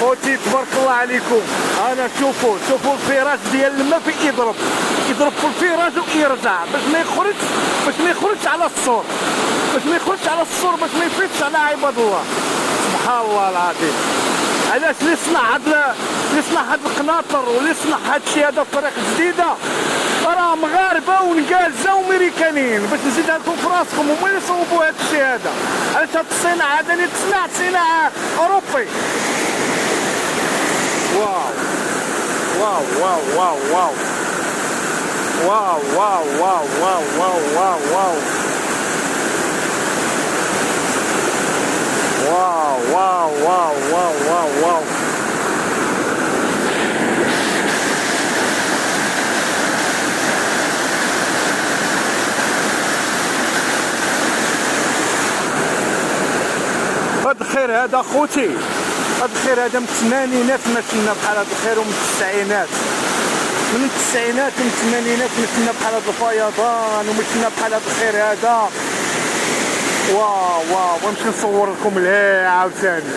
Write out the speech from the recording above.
خوتي تبارك الله عليكم. انا شوفوا الفراش ديال الماء في يضرب في الفراش ويرجع باش ما يخرجش على السور، باش ما يفيدش على عباد الله. سبحان الله العظيم. علاش اللي صنع هاد القناطر واللي صنع هاد الشيء هذا بطريقه جديده راه مغاربه ونقالزه وامريكانيين، باش نزيد لكم في راسكم هما اللي صوبوا هاد الشيء هذا. علاش هاد الصناعه هذا اللي تصنع صناعه اوروبي. واو واو واو واو واو واو واو واو واو واو واو واو واو واو واو واو واو. هاد الخير هذا خوتي، هاد الخير هذا من الثمانينات ما شفنا بحال هاد الخير، ومن التسعينات ومن الثمانينات ما شفنا بحال هاد الفيضان، وما شفنا بحال هاد الخير هذا. واو واو. نمشي نصور لكم ليه عاوتاني.